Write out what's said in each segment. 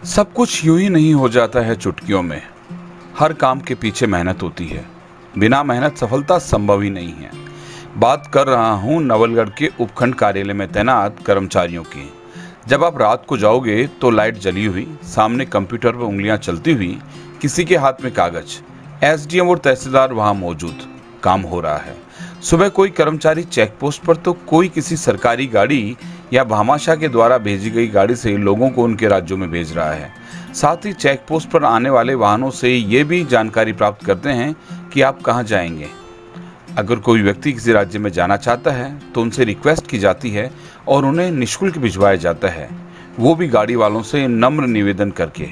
सब कुछ यूं ही नहीं हो जाता है चुटकियों में। हर काम के पीछे मेहनत होती है। बिना मेहनत सफलता संभव ही नहीं है। बात कर रहा हूं नवलगढ़ के उपखंड कार्यालय में तैनात कर्मचारियों की। जब आप रात को जाओगे तो लाइट जली हुई, सामने कंप्यूटर पर उंगलियां चलती हुई, किसी के हाथ में कागज। एसडीएम और तहसीलदार वहां मौजूद। काम हो रहा है। सुबह कोई कर्मचारी चेक पोस्ट पर तो कोई किसी सरकारी गाड़ी या भामाशाह के द्वारा भेजी गई गाड़ी से लोगों को उनके राज्यों में भेज रहा है। साथ ही चेक पोस्ट पर आने वाले वाहनों से ये भी जानकारी प्राप्त करते हैं कि आप कहां जाएंगे। अगर कोई व्यक्ति किसी राज्य में जाना चाहता है तो उनसे रिक्वेस्ट की जाती है और उन्हें निःशुल्क भिजवाया जाता है, वो भी गाड़ी वालों से नम्र निवेदन करके।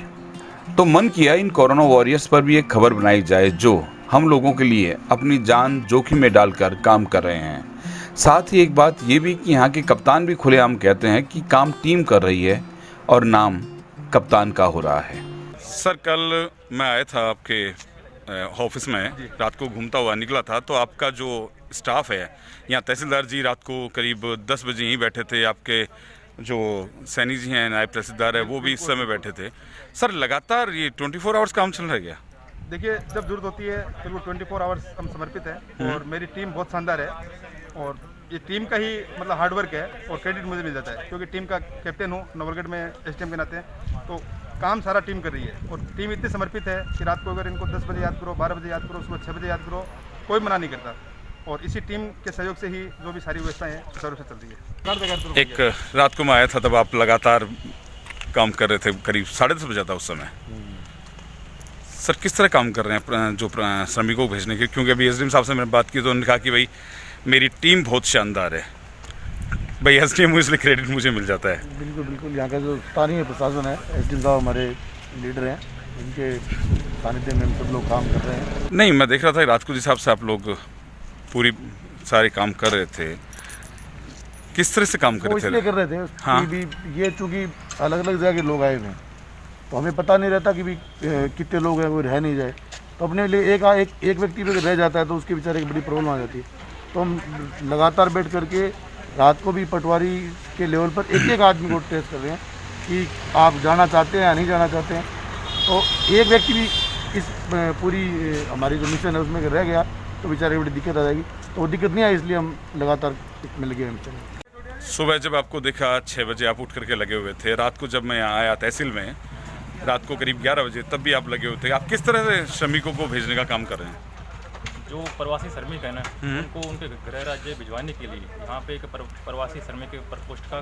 तो मन किया इन कोरोना वॉरियर्स पर भी एक खबर बनाई जाए जो हम लोगों के लिए अपनी जान जोखिम में डालकर काम कर रहे हैं। साथ ही एक बात ये भी कि यहाँ के कप्तान भी खुलेआम कहते हैं कि काम टीम कर रही है और नाम कप्तान का हो रहा है। सर, कल मैं आया था आपके ऑफिस में, रात को घूमता हुआ निकला था, तो आपका जो स्टाफ है यहाँ, तहसीलदार जी रात को करीब 10 बजे यहीं बैठे थे। आपके जो सैनी जी हैं, नायब तहसीलदार है, वो भी इस समय बैठे थे। सर, लगातार ये 24 आवर्स काम चल रहा है क्या? देखिए, जब जरूरत होती है फिर वो 24 आवर्स हम समर्पित हैं और मेरी टीम बहुत शानदार है और ये टीम का ही मतलब हार्डवर्क है और क्रेडिट मुझे मिल जाता है क्योंकि टीम का कैप्टन हूँ नवलगढ़ में एसडीएम के नाते। तो काम सारा टीम कर रही है और टीम इतनी समर्पित है कि रात को अगर इनको 10 बजे याद करो, 12 बजे याद करो, सुबह 6 बजे याद करो, कोई मना नहीं करता। और इसी टीम के सहयोग से ही जो भी सारी व्यवस्थाएं हैं सुचारू रूप से चल रही है। एक रात को मैं आया था तब आप लगातार काम कर रहे थे, करीब 10:30 बजे था उस समय। सर, किस तरह काम कर रहे हैं जो श्रमिकों को भेजने के? क्योंकि अभी एसडीएम साहब से मैंने बात की तो उन्होंने कहा कि भाई मेरी टीम बहुत शानदार है। भाई एसडीएम इसलिए क्रेडिट मुझे मिल जाता है। बिल्कुल बिल्कुल, यहाँ का जो स्थानीय प्रशासन है, एसडीएम साहब हमारे लीडर हैं, इनके सानिध्य में हम सब लोग काम कर रहे हैं। नहीं, मैं देख रहा था रात को जिस हिसाब से आप लोग पूरी सारे काम कर रहे थे, किस तरह से काम कर वो रहे थे? इसलिए कर रहे थे हाँ। कि भी ये चूँकि अलग अलग जगह के लोग आए हुए हैं तो हमें पता नहीं रहता कि भी कितने लोग हैं, वो रह नहीं जाए। तो अपने लिए एक व्यक्ति पे रह जाता है तो उसके बेचारे की बड़ी प्रॉब्लम आ जाती है। तो हम लगातार बैठ करके रात को भी पटवारी के लेवल पर एक आदमी को टेस्ट कर रहे हैं कि आप जाना चाहते हैं या नहीं जाना चाहते हैं। तो एक व्यक्ति भी इस पूरी हमारी जो मिशन है उसमें रह गया तो बेचारे की बड़ी दिक्कत आ जाएगी। तो वो दिक्कत नहीं आई, इसलिए हम लगातार मिल गए मिशन। सुबह जब आपको देखा 6 बजे आप उठ करके लगे हुए थे, रात को जब मैं आया तहसील में रात को करीब 11 बजे तब भी आप लगे हुए थे। आप किस तरह से श्रमिकों को भेजने का काम कर रहे हैं? जो प्रवासी श्रमिक है ना, उनको उनके गृह राज्य भिजवाने के लिए यहाँ पे एक प्रवासी श्रमिक प्रकोष्ठ का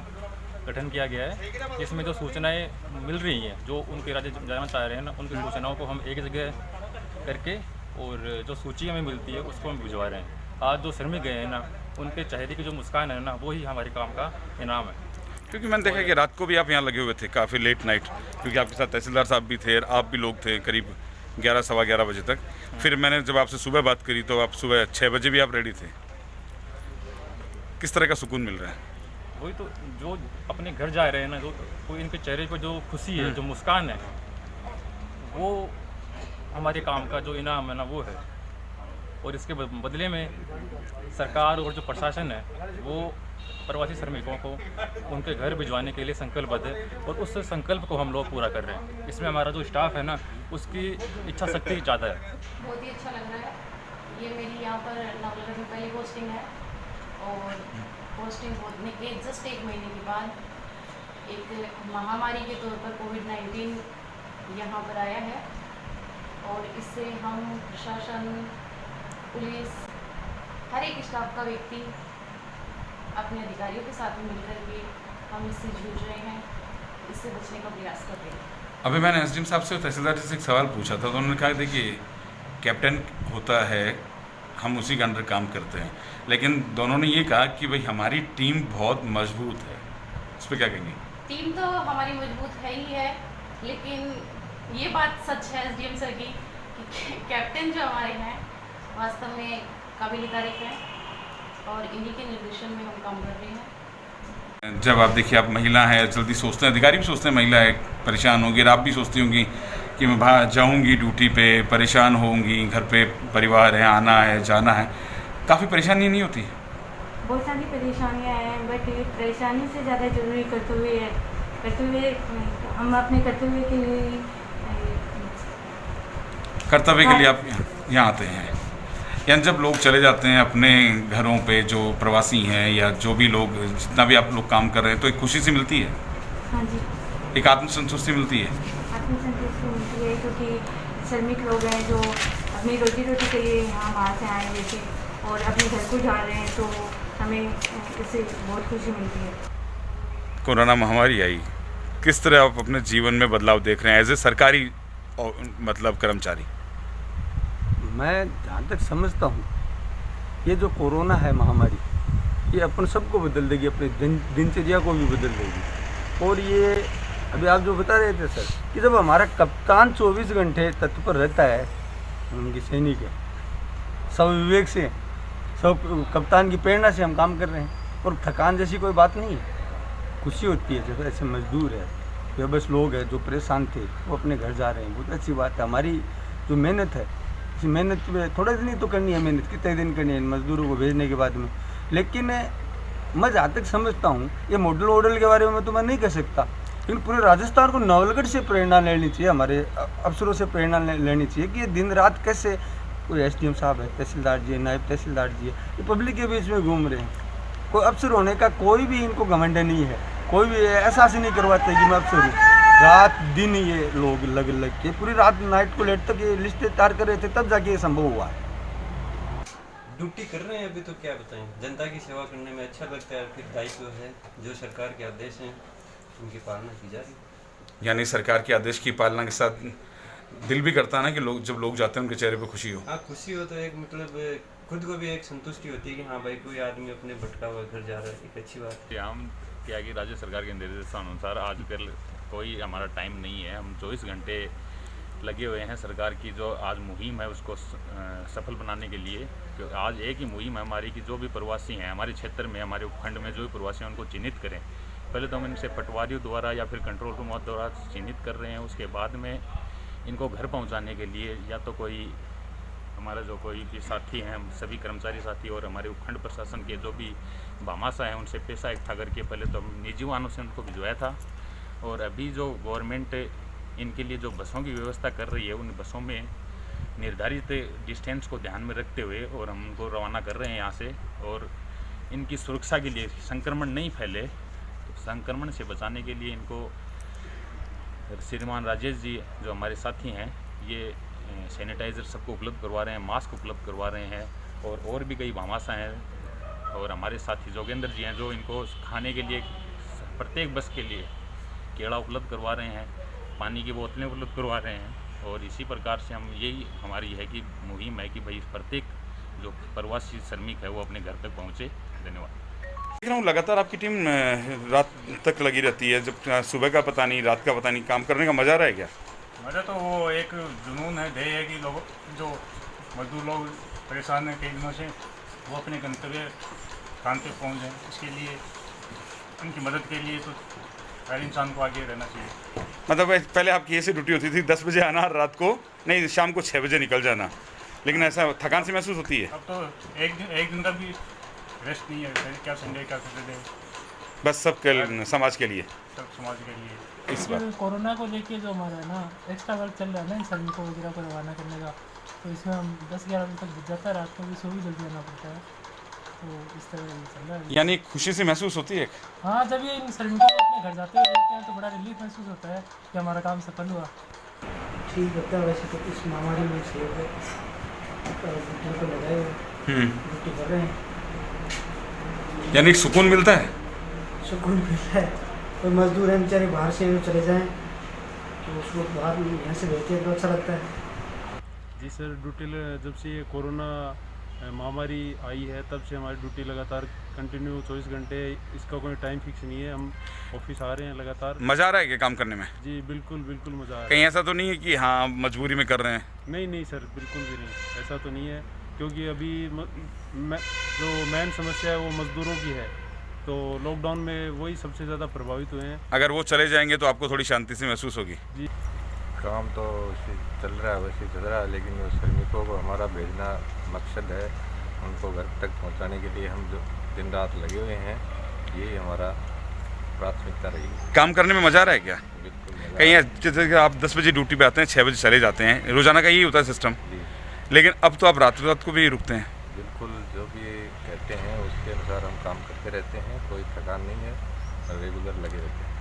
गठन किया गया है, जिसमें जो सूचनाएं मिल रही हैं, जो उनके राज्य जाना चाह रहे हैं ना, उनकी सूचनाओं को हम एक जगह करके और जो सूची हमें मिलती है उसको हम भिजवा रहे हैं। आज जो श्रमिक गए हैं ना, उनके चेहरे की जो मुस्कान है ना, वो ही हमारे काम का इनाम है। क्योंकि मैंने देखा कि रात को भी आप यहाँ लगे हुए थे काफ़ी लेट नाइट, क्योंकि आपके साथ तहसीलदार साहब भी थे, आप भी लोग थे करीब 11 सवा 11 बजे तक। फिर मैंने जब आपसे सुबह बात करी तो आप सुबह 6 बजे भी आप रेडी थे। किस तरह का सुकून मिल रहा है? वही तो, जो अपने घर जा रहे हैं ना, जो कोई इनके चेहरे पर जो खुशी है, जो मुस्कान है, वो हमारे काम का जो इनाम है ना, वो है। और इसके बदले में सरकार और जो प्रशासन है वो प्रवासी श्रमिकों को उनके घर भिजवाने के लिए संकल्पबद्ध है और उस संकल्प को हम लोग पूरा कर रहे हैं। इसमें हमारा जो स्टाफ है ना, उसकी इच्छा शक्ति ज़्यादा है। बहुत ही अच्छा लग रहा है। ये मेरी यहाँ पर नवलगढ़ में पहली पोस्टिंग है और पोस्टिंग होने के जस्ट 1 महीने के बाद एक महामारी के तौर पर कोविड-19 यहाँ पर आया है और इससे हम प्रशासन, पुलिस, हर एक स्टाफ का व्यक्ति अपने अधिकारियों के साथ में मिलकर के हम इससे जूझ रहे हैं, इससे बचने का प्रयास कर रहे हैं। अभी मैंने एसडीएम साहब से और तहसीलदार जी से एक सवाल पूछा था, तो उन्होंने कहा देखिए कैप्टन होता है, हम उसी के अंडर काम करते हैं, लेकिन दोनों ने ये कहा कि भाई हमारी टीम बहुत मजबूत है। उस पर क्या कहेंगे? टीम तो हमारी मजबूत है ही है, लेकिन ये बात सच है एसडीएम सर की कि कैप्टन जो हमारे हैं वास्तव में काबिल तारीफ है और इन्हीं के निर्देशन में हम काम कर रहे हैं। जब आप देखिए, आप महिला हैं, जल्दी सोचते हैं, अधिकारी भी सोचते हैं महिला है, परेशान होंगी, और आप भी सोचती होंगी कि मैं बाहर जाऊंगी ड्यूटी पे, परेशान होंगी, घर पे परिवार है, आना है, जाना है, काफ़ी परेशानी नहीं होती? बहुत सारी परेशानियां हैं, बट परेशानी से ज़्यादा जरूरी करते हुए हम अपने कर्तव्य के लिए आप यहाँ आते हैं, यानी जब लोग चले जाते हैं अपने घरों पे, जो प्रवासी हैं या जो भी लोग, जितना भी आप लोग काम कर रहे हैं, तो एक खुशी सी मिलती है, हाँ जी एक आत्मसंतुष्टि मिलती है। आत्मसंतुष्टि मिलती है, क्योंकि श्रमिक लोग हैं जो अपनी रोजी रोटी के लिए यहाँ बाहर से आए हुए थे और अपने घर को जा रहे हैं, तो हमें इससे बहुत खुशी मिलती है। कोरोना महामारी आई, किस तरह आप अपने जीवन में बदलाव देख रहे हैं एज ए सरकारी मतलब कर्मचारी? मैं जहाँ तक समझता हूँ, ये जो कोरोना है महामारी, ये अपन सबको बदल देगी, अपनी दिनचर्या को भी बदल देगी। और ये अभी आप जो बता रहे थे सर, कि जब हमारा कप्तान 24 घंटे तत्पर रहता है, उनकी सैनिक है, सब विवेक से, सब कप्तान की प्रेरणा से हम काम कर रहे हैं, और थकान जैसी कोई बात नहीं है। खुशी होती है जब ऐसे मजदूर है, बेबस लोग हैं जो परेशान थे, वो अपने घर जा रहे हैं, बहुत अच्छी बात है। हमारी जो मेहनत है, इस मेहनत में थोड़े दिन ही तो करनी है, मेहनत कितने दिन करनी है मजदूरों को भेजने के बाद में। लेकिन मैं जहाँ तक समझता हूँ, ये मॉडल के बारे में तो मैं नहीं कह सकता, लेकिन पूरे राजस्थान को नवलगढ़ से प्रेरणा लेनी चाहिए, हमारे अफसरों से प्रेरणा लेनी चाहिए कि ये दिन रात कैसे, कोई एसडीएम साहब है, तहसीलदार जी है, नायब तहसीलदार जी है, ये पब्लिक के बीच में घूम रहे हैं। कोई अफसर होने का कोई भी इनको घमंड नहीं है, कोई भी एहसास नहीं करवाता है कि मैं अफसर हूँ। रात दिन ये लोग लग के पूरी रात नाइट को लेट तक ये लिस्ट तैयार कर रहे थे, तब जाके ये संभव हुआ है। ड्यूटी कर रहे हैं अभी, तो क्या बताएं, जनता की सेवा करने में अच्छा लगता है, फिर दायित्व है, जो सरकार के आदेश हैं उनकी पालना की जा रही है। यानी सरकार के आदेश की पालना के साथ दिल भी करता है ना कि लोग, जब लोग जाते हैं उनके चेहरे पे खुशी हो। हाँ, खुशी हो तो एक मतलब खुद को भी एक संतुष्टि होती है कि हाँ भाई, कोई आदमी अपने भटका हुआ घर जा रहा है, एक अच्छी बात है। हम क्या कि राज्य सरकार के निर्देशानुसार आजकल कोई हमारा टाइम नहीं है, हम 24 घंटे लगे हुए हैं सरकार की जो आज मुहिम है उसको सफल बनाने के लिए। क्योंकि आज एक ही मुहिम है हमारी कि जो भी प्रवासी हैं हमारे क्षेत्र में, हमारे उपखंड में जो भी प्रवासी हैं उनको चिन्हित करें। पहले तो हम इनसे पटवारियों द्वारा या फिर कंट्रोल रूम द्वारा चिन्हित कर रहे हैं, उसके बाद में इनको घर पहुंचाने के लिए या तो कोई हमारा जो कोई भी साथी हैं, हम सभी कर्मचारी साथी और हमारे उपखंड प्रशासन के जो भी भामाशा हैं उनसे पैसा इकट्ठा करके पहले तो हम निजी वाहनों से उनको भिजवाया था, और अभी जो गवर्नमेंट इनके लिए जो बसों की व्यवस्था कर रही है, उन बसों में निर्धारित डिस्टेंस को ध्यान में रखते हुए और हम उनको रवाना कर रहे हैं यहाँ से। और इनकी सुरक्षा के लिए, संक्रमण नहीं फैले, तो संक्रमण से बचाने के लिए इनको श्रीमान राजेश जी जो हमारे साथी हैं, ये सैनिटाइज़र सबको उपलब्ध करवा रहे हैं, मास्क उपलब्ध करवा रहे हैं, और भी कई भामाशा हैं। और हमारे साथी जोगेंद्र जी हैं जो इनको खाने के लिए प्रत्येक बस के लिए केला उपलब्ध करवा रहे हैं, पानी की बोतलें उपलब्ध करवा रहे हैं। और इसी प्रकार से हम यही हमारी है कि मुहिम है कि भाई प्रत्येक जो प्रवासी श्रमिक है वो अपने घर तक पहुँचे। धन्यवाद। देख रहा हूँ लगातार आपकी टीम रात तक लगी रहती है, जब सुबह का पता नहीं, रात का पता नहीं, काम करने का मज़ा आ रहा है क्या? मज़ा तो वो एक जुनून है, ध्येय है कि लोग जो मजदूर लोग परेशान हैं कई दिनों से, वो अपने गंतव्य स्थान पे पहुँच जाएँ। इसके लिए उनकी मदद के लिए तो हर इंसान को आगे रहना चाहिए। मतलब पहले आपकी ऐसी ड्यूटी होती थी 10 बजे आना, रात को नहीं, शाम को 6 बजे निकल जाना, लेकिन ऐसा थकान से महसूस होती है? अब तो एक दिन का भी रेस्ट नहीं है, क्या संडे क्या सैटरडे, बस सब समाज के लिए, सब समाज के लिए। इस बार कोरोना को लेके जो हमारा है ना एक्स्ट्रा वर्क चल रहा है ना इन श्रमिकों वगैरह को रवाना करने का, तो इसमें हम 10-11 बजे तक बुझ जाता है, रात को भी सो भी जल्दी आना पड़ता है, तो इस तरह चल रहा है। यानी खुशी से महसूस होती है? हाँ, जब ये इन श्रमिकों को अपने घर जाते हुए देखते हैं तो बड़ा रिलीफ महसूस होता है कि हमारा काम सफल हुआ। ठीक होता है वैसे तो, इस महामारी में से ड्यूटी को लगाए हुए ड्यूटी कर रहे हैं, यानी सुकून मिलता है? सुकून मिलता है। कोई मजदूर हैं बेचारे बाहर से चले जाएं तो उसको बाहर यहाँ से भेजते हैं तो अच्छा लगता है। जी सर, ड्यूटी जब से ये कोरोना महामारी आई है तब से हमारी ड्यूटी लगातार कंटिन्यू 24 घंटे, इसका कोई टाइम फिक्स नहीं है, हम ऑफिस आ रहे हैं लगातार। मज़ा आ रहा है क्या काम करने में? जी बिल्कुल बिल्कुल मज़ा आ रहा है। कहीं ऐसा तो नहीं है कि हाँ मजबूरी में कर रहे हैं? नहीं सर, बिल्कुल भी नहीं, ऐसा तो नहीं है, क्योंकि अभी जो मेन समस्या है वो मजदूरों की है, तो लॉकडाउन में वही सबसे ज़्यादा प्रभावित हुए हैं। अगर वो चले जाएंगे तो आपको थोड़ी शांति से महसूस होगी? जी, काम तो चल रहा है, वैसे चल रहा है, लेकिन श्रमिकों को हमारा भेजना मकसद है, उनको घर तक पहुंचाने के लिए हम जो दिन रात लगे हुए हैं, यही हमारा प्राथमिकता रही। काम करने में मज़ा आ रहा है क्या? बिल्कुल। लगा। कहीं जैसे कि आप 10 बजे ड्यूटी पे आते हैं, 6 बजे चले जाते हैं, रोज़ाना का यही होता है सिस्टम, जी लेकिन अब तो आप रात को भी रुकते हैं। बिल्कुल, जो भी कहते हैं उसके अनुसार हम काम करते रहते हैं, कोई थकान नहीं है, रेगुलर लगे रहते हैं।